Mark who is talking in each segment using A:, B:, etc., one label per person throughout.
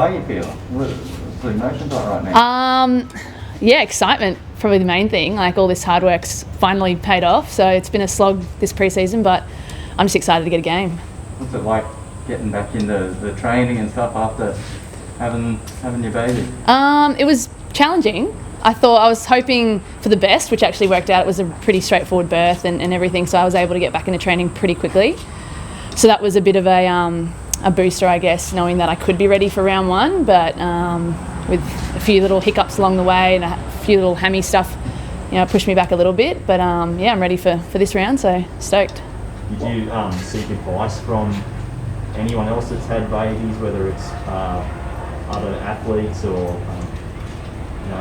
A: are you feeling? What's the emotions like right now?
B: Yeah, excitement, probably the main thing. Like, all this hard work's finally paid off. So it's been a slog this pre-season, but I'm just excited to get a game.
A: What's it like getting back into the training and stuff after having your baby?
B: It was challenging. I was hoping for the best, which actually worked out. It was a pretty straightforward birth and everything, so I was able to get back into training pretty quickly. So that was a bit of a booster, I guess, knowing that I could be ready for round one, but with a few little hiccups along the way and a few little hammy stuff, pushed me back a little bit. But yeah, I'm ready for this round, so stoked.
C: Did you seek advice from anyone else that's had babies, whether it's other athletes or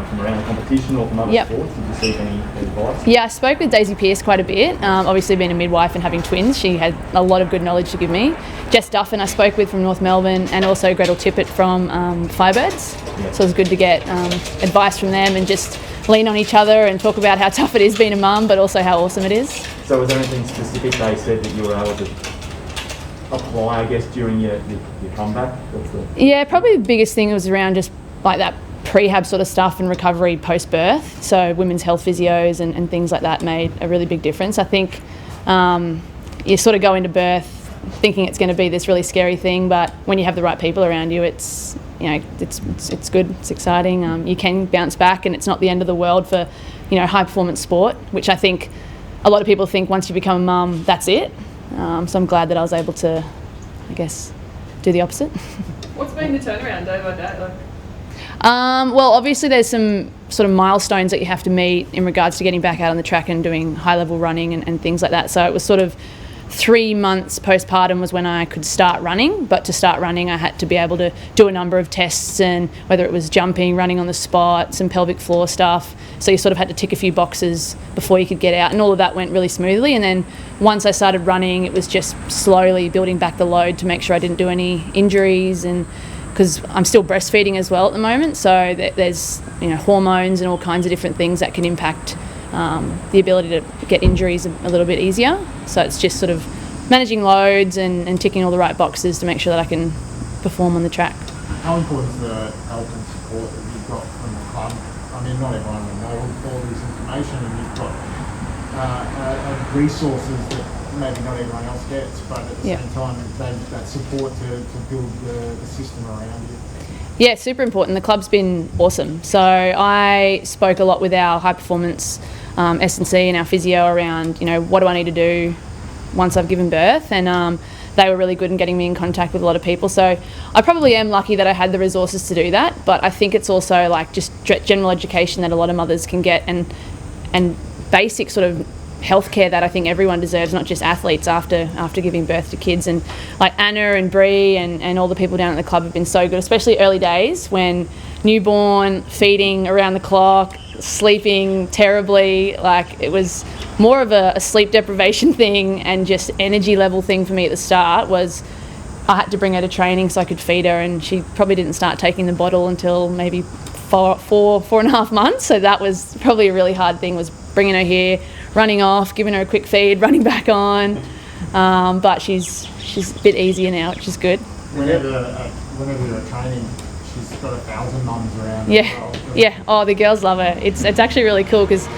C: from around the competition or from other sports? Did you seek any advice?
B: Yeah, I spoke with Daisy Pearce quite a bit. Obviously, being a midwife and having twins, she had a lot of good knowledge to give me. Jess Duffin I spoke with from North Melbourne, and also Gretel Tippett from Firebirds.
C: Yeah.
B: So it was good to get advice from them and just lean on each other and talk about how tough it is being a mum, but also how awesome it is.
C: So was there anything specific they said that you were able to apply, I guess, during your comeback?
B: Yeah, probably the biggest thing was around just like that prehab sort of stuff and recovery post-birth. So women's health physios and things like that made a really big difference. I think you sort of go into birth thinking it's going to be this really scary thing, but when you have the right people around you, it's good, it's exciting. You can bounce back, and it's not the end of the world for high performance sport, which I think a lot of people think once you become a mum, that's it. So I'm glad that I was able to, I guess, do the opposite.
D: What's been the turnaround day by day?
B: Well, obviously there's some sort of milestones that you have to meet in regards to getting back out on the track and doing high-level running and things like that. So it was sort of 3 months postpartum was when I could start running, but to start running I had to be able to do a number of tests, and whether it was jumping, running on the spot, some pelvic floor stuff. So you sort of had to tick a few boxes before you could get out, and all of that went really smoothly. And then once I started running, it was just slowly building back the load to make sure I didn't do any injuries, and because I'm still breastfeeding as well at the moment, so there's hormones and all kinds of different things that can impact the ability to get injuries a little bit easier. So it's just sort of managing loads and ticking all the right boxes to make sure that I can perform on the track.
E: How important is the help and support that you've got from the club? I mean, not everyone will know all this information, and you've got resources that maybe not everyone else gets, but at the same time, that support to build the system around you.
B: Yeah, super important. The club's been awesome. So I spoke a lot with our high performance S&C and our physio around, what do I need to do once I've given birth, and they were really good in getting me in contact with a lot of people. So I probably am lucky that I had the resources to do that, but I think it's also like just general education that a lot of mothers can get, and basic sort of healthcare that I think everyone deserves, not just athletes, after giving birth to kids. And like Anna and Bree and all the people down at the club have been so good, especially early days when newborn, feeding around the clock, sleeping terribly. Like, it was more of a sleep deprivation thing and just energy level thing for me at the start. Was I had to bring her to training so I could feed her, and she probably didn't start taking the bottle until maybe four and a half months. So that was probably a really hard thing, was bringing her here, running off, giving her a quick feed, running back on. But she's a bit easier now, which is good.
E: Whenever you're training, she's got 1,000 mums around.
B: Yeah. Oh, the girls love her. It's actually really cool because,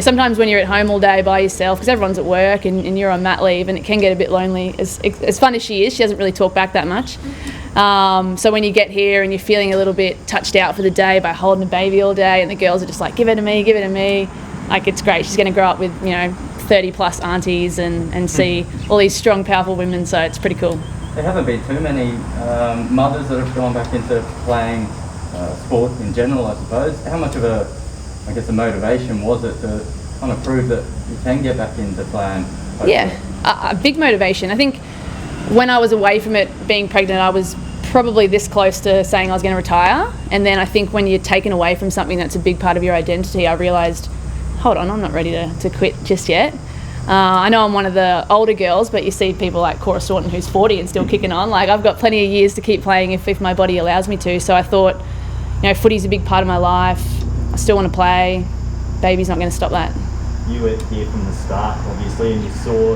B: sometimes when you're at home all day by yourself, because everyone's at work and you're on mat leave, and it can get a bit lonely. As fun as she is, she doesn't really talk back that much. So when you get here and you're feeling a little bit touched out for the day by holding a baby all day, and the girls are just like, give it to me. Like, it's great. She's going to grow up with, 30 plus aunties and see all these strong, powerful women. So it's pretty cool.
A: There haven't been too many mothers that have gone back into playing sport in general, I suppose. How much of a motivation was it to kind of prove that you can get back into playing?
B: Yeah, a big motivation. I think when I was away from it, being pregnant, I was probably this close to saying I was going to retire. And then I think when you're taken away from something that's a big part of your identity, I realised, hold on, I'm not ready to quit just yet. I know I'm one of the older girls, but you see people like Cora Staunton, who's 40 and still kicking on. Like, I've got plenty of years to keep playing if my body allows me to. So I thought, footy's a big part of my life. I still want to play. Baby's not going to stop that.
C: You were here from the start, obviously, and you saw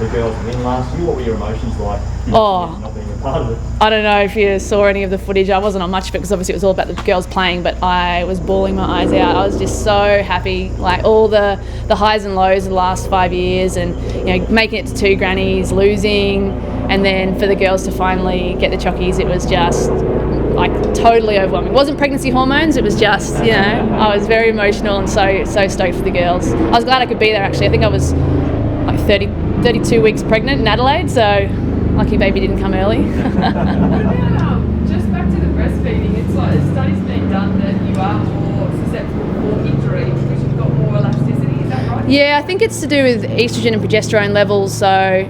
C: the girls win last year. What were your emotions like?
B: Oh.
C: Not being a part of it.
B: I don't know if you saw any of the footage. I wasn't on much of it because obviously it was all about the girls playing, but I was bawling my eyes out. I was just so happy, like all the highs and lows of the last 5 years, and making it to 2 grannies, losing, and then for the girls to finally get the chockies, it was just like totally overwhelming. It wasn't pregnancy hormones, it was just, I was very emotional and so stoked for the girls. I was glad I could be there actually. I think I was like 32 weeks pregnant in Adelaide, so lucky baby didn't come early.
D: What about just back to the breastfeeding? It's like a study's been done that you are more susceptible for injury because you've got more elasticity. Is that right?
B: Yeah, I think it's to do with estrogen and progesterone levels. So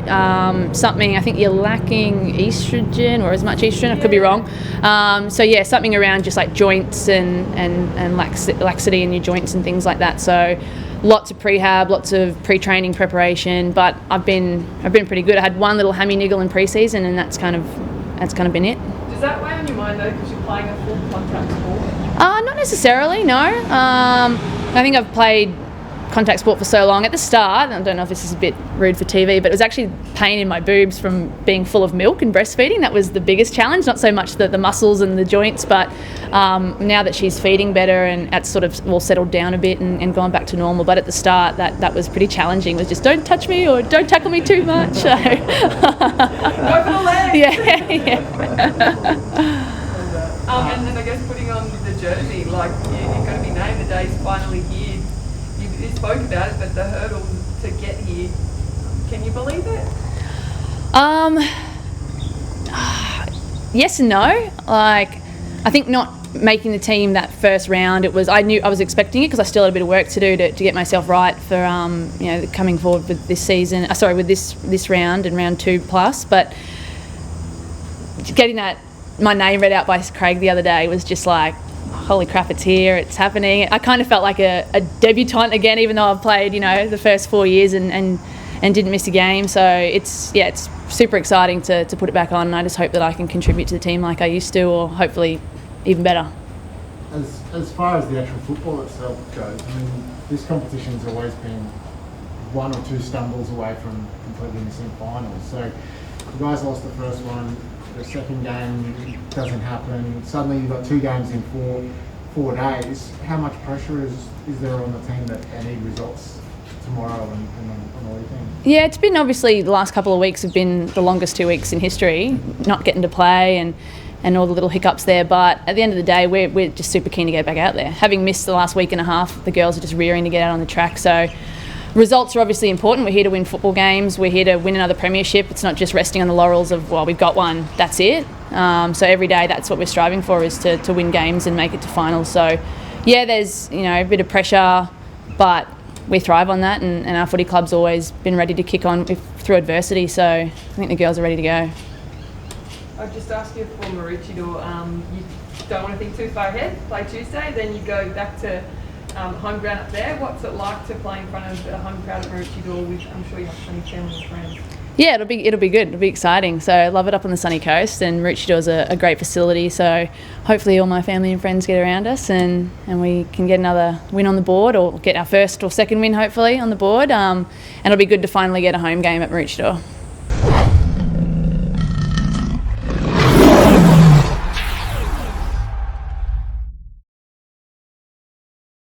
B: something, I think you're lacking estrogen or as much estrogen. I could be wrong. So yeah, something around just like joints and laxity in your joints and things like that. So lots of prehab, lots of pre-training preparation, but I've been pretty good. I had one little hammy niggle in pre-season, and that's kind of been it.
D: Does that weigh on your mind though, because you're playing a full contact sport?
B: Not necessarily, no. I think I've played contact sport for so long. At the start, I don't know if this is a bit rude for TV, but it was actually pain in my boobs from being full of milk and breastfeeding. That was the biggest challenge, not so much the muscles and the joints, but now that she's feeding better and it's sort of all settled down a bit and gone back to normal. But at the start, that was pretty challenging. It was just don't touch me or don't tackle me too much. So.
D: Go for the leg!
B: Yeah.
D: And then I guess putting on the jersey, like you're going to be named, the day's finally here. You spoke about it, but the hurdle to get here, can you believe it?
B: Yes and no. Like, I think not making the team that first round, I knew I was expecting it because I still had a bit of work to do to get myself right for coming forward with this season. With this round and round 2 plus. But getting my name read out by Craig the other day was just like, holy crap, it's here, it's happening. I kind of felt like a debutante again, even though I've played, the first 4 years and didn't miss a game. So it's super exciting to put it back on, and I just hope that I can contribute to the team like I used to, or hopefully even better.
E: As far as the actual football itself goes, I mean, this competition's always been 1 or 2 stumbles away from completely missing finals. So you guys lost the first one. The second game doesn't happen. Suddenly you've got 2 games in 4 days. How much pressure is there on the team that they need results tomorrow and on the weekend? Yeah,
B: it's been obviously the last couple of weeks have been the longest 2 weeks in history, not getting to play and all the little hiccups there. But at the end of the day, we're just super keen to get back out there. Having missed the last week and a half, the girls are just rearing to get out on the track. So results are obviously important. We're here to win football games. We're here to win another premiership. It's not just resting on the laurels of, well, we've got one, that's it. So every day that's what we're striving for, is to win games and make it to finals. So yeah, there's a bit of pressure, but we thrive on that, and our footy club's always been ready to kick on through adversity. So I think the girls are ready to go.
D: I've just asked you for Maroochydore. You don't want to think too far ahead. Play Tuesday, then you go back to home ground up there. What's it like to play in front of a home crowd at Maroochydore? With, I'm sure you have plenty of family and friends.
B: Yeah, it'll be good. It'll be exciting. So I love it up on the sunny coast, and Maroochydore is a great facility. So hopefully all my family and friends get around us, and we can get another win on the board, or get our first or second win hopefully on the board. And it'll be good to finally get a home game at Maroochydore.